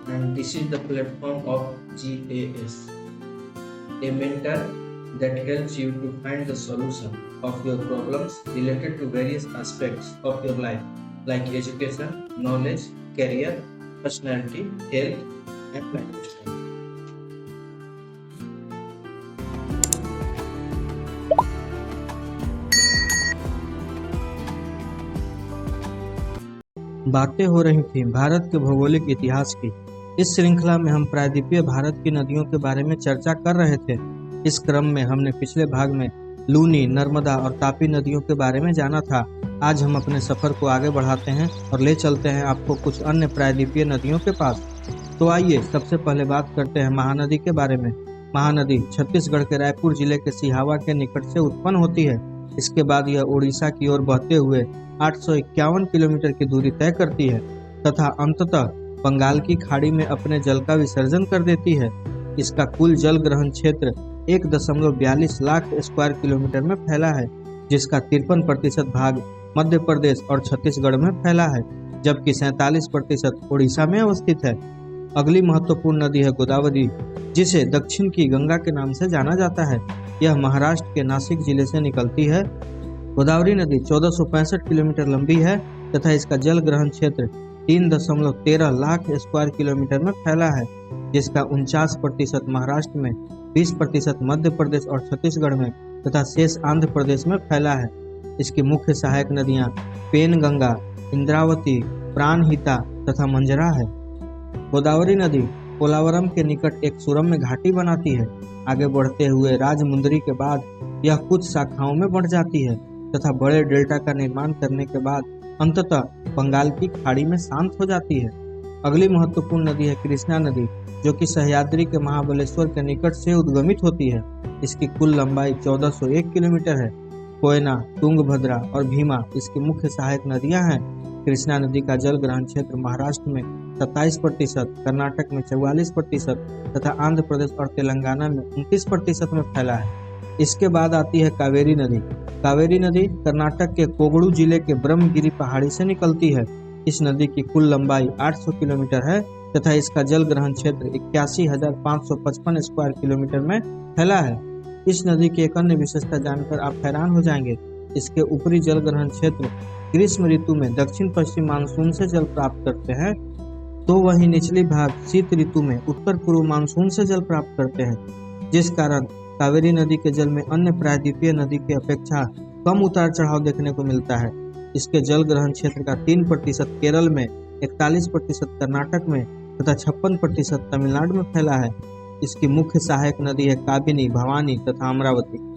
and this is the platform of GAS, a mentor that helps you to find the solution of your problems related to various aspects of your life, like education, knowledge, career, personality, health, and lifestyle. बातें हो रही थी भारत के भौगोलिक इतिहास की। इस श्रृंखला में हम प्रायद्वीपीय भारत की नदियों के बारे में चर्चा कर रहे थे। इस क्रम में हमने पिछले भाग में लूनी, नर्मदा और तापी नदियों के बारे में जाना था। आज हम अपने सफर को आगे बढ़ाते हैं और ले चलते हैं आपको कुछ अन्य प्रायद्वीपीय नदियों के पास। तो आइए सबसे पहले बात करते हैं महानदी के बारे में। महानदी छत्तीसगढ़ के रायपुर जिले के सिहावा के निकट से उत्पन्न होती है। इसके बाद यह उड़ीसा की ओर बहते हुए 851 किलोमीटर की दूरी तय करती है तथा अंततः बंगाल की खाड़ी में अपने जल का विसर्जन कर देती है। इसका कुल जल ग्रहण क्षेत्र 1.42 लाख स्क्वायर किलोमीटर में फैला है, जिसका 53% भाग मध्य प्रदेश और छत्तीसगढ़ में फैला है, जबकि 47% उड़ीसा में अवस्थित है। अगली महत्वपूर्ण नदी है गोदावरी, जिसे दक्षिण की गंगा के नाम से जाना जाता है। यह महाराष्ट्र के नासिक जिले से निकलती है। गोदावरी नदी 1465 किलोमीटर लंबी है तथा इसका जल ग्रहण क्षेत्र 3.13 लाख स्क्वायर किलोमीटर में फैला है, जिसका 49% महाराष्ट्र में, 20% मध्य प्रदेश और छत्तीसगढ़ में तथा शेष आंध्र प्रदेश में फैला है। इसकी मुख्य सहायक नदियां पेनगंगा, इंद्रावती, प्राणहिता तथा मंजरा है। गोदावरी नदी पोलावरम के निकट एक सुरम्य घाटी बनाती है। आगे बढ़ते हुए राजमुंदरी के बाद यह कुछ शाखाओं में बढ़ जाती है तथा बड़े डेल्टा का निर्माण करने के बाद अंततः बंगाल की खाड़ी में शांत हो जाती है। अगली महत्वपूर्ण नदी है कृष्णा नदी, जो कि सह्याद्री के महाबलेश्वर के निकट से उद्गमित होती है। इसकी कुल लंबाई 1401 किलोमीटर है। कोयना, तुंगभद्रा और भीमा इसकी मुख्य सहायक नदियां हैं। कृष्णा नदी का जल ग्रहण क्षेत्र महाराष्ट्र में 27%, कर्नाटक में 44% तथा आंध्र प्रदेश और तेलंगाना में 29% में फैला है। इसके बाद आती है कावेरी नदी। कावेरी नदी कर्नाटक के कोगड़ू जिले के ब्रह्मगिरी पहाड़ी से निकलती है। इस नदी की कुल लंबाई 800 किलोमीटर है तथा इसका जल ग्रहण क्षेत्र 81,555 स्क्वायर किलोमीटर में फैला है। इस नदी की एक अन्य विशेषता जानकर आप हैरान हो जाएंगे। इसके ऊपरी जल ग्रहण क्षेत्र ग्रीष्म ऋतु में दक्षिण पश्चिम मानसून से जल प्राप्त करते हैं, तो वहीं निचली भाग शीत ऋतु में उत्तर पूर्व मानसून से जल प्राप्त करते हैं, जिस कारण कावेरी नदी के जल में अन्य प्रायद्वीपीय नदी की अपेक्षा कम उतार चढ़ाव देखने को मिलता है। इसके जल ग्रहण क्षेत्र का 3% केरल में, 41% कर्नाटक में तथा 56% तमिलनाडु में फैला है। इसकी मुख्य सहायक नदी है काबिनी, भवानी तथा अमरावती।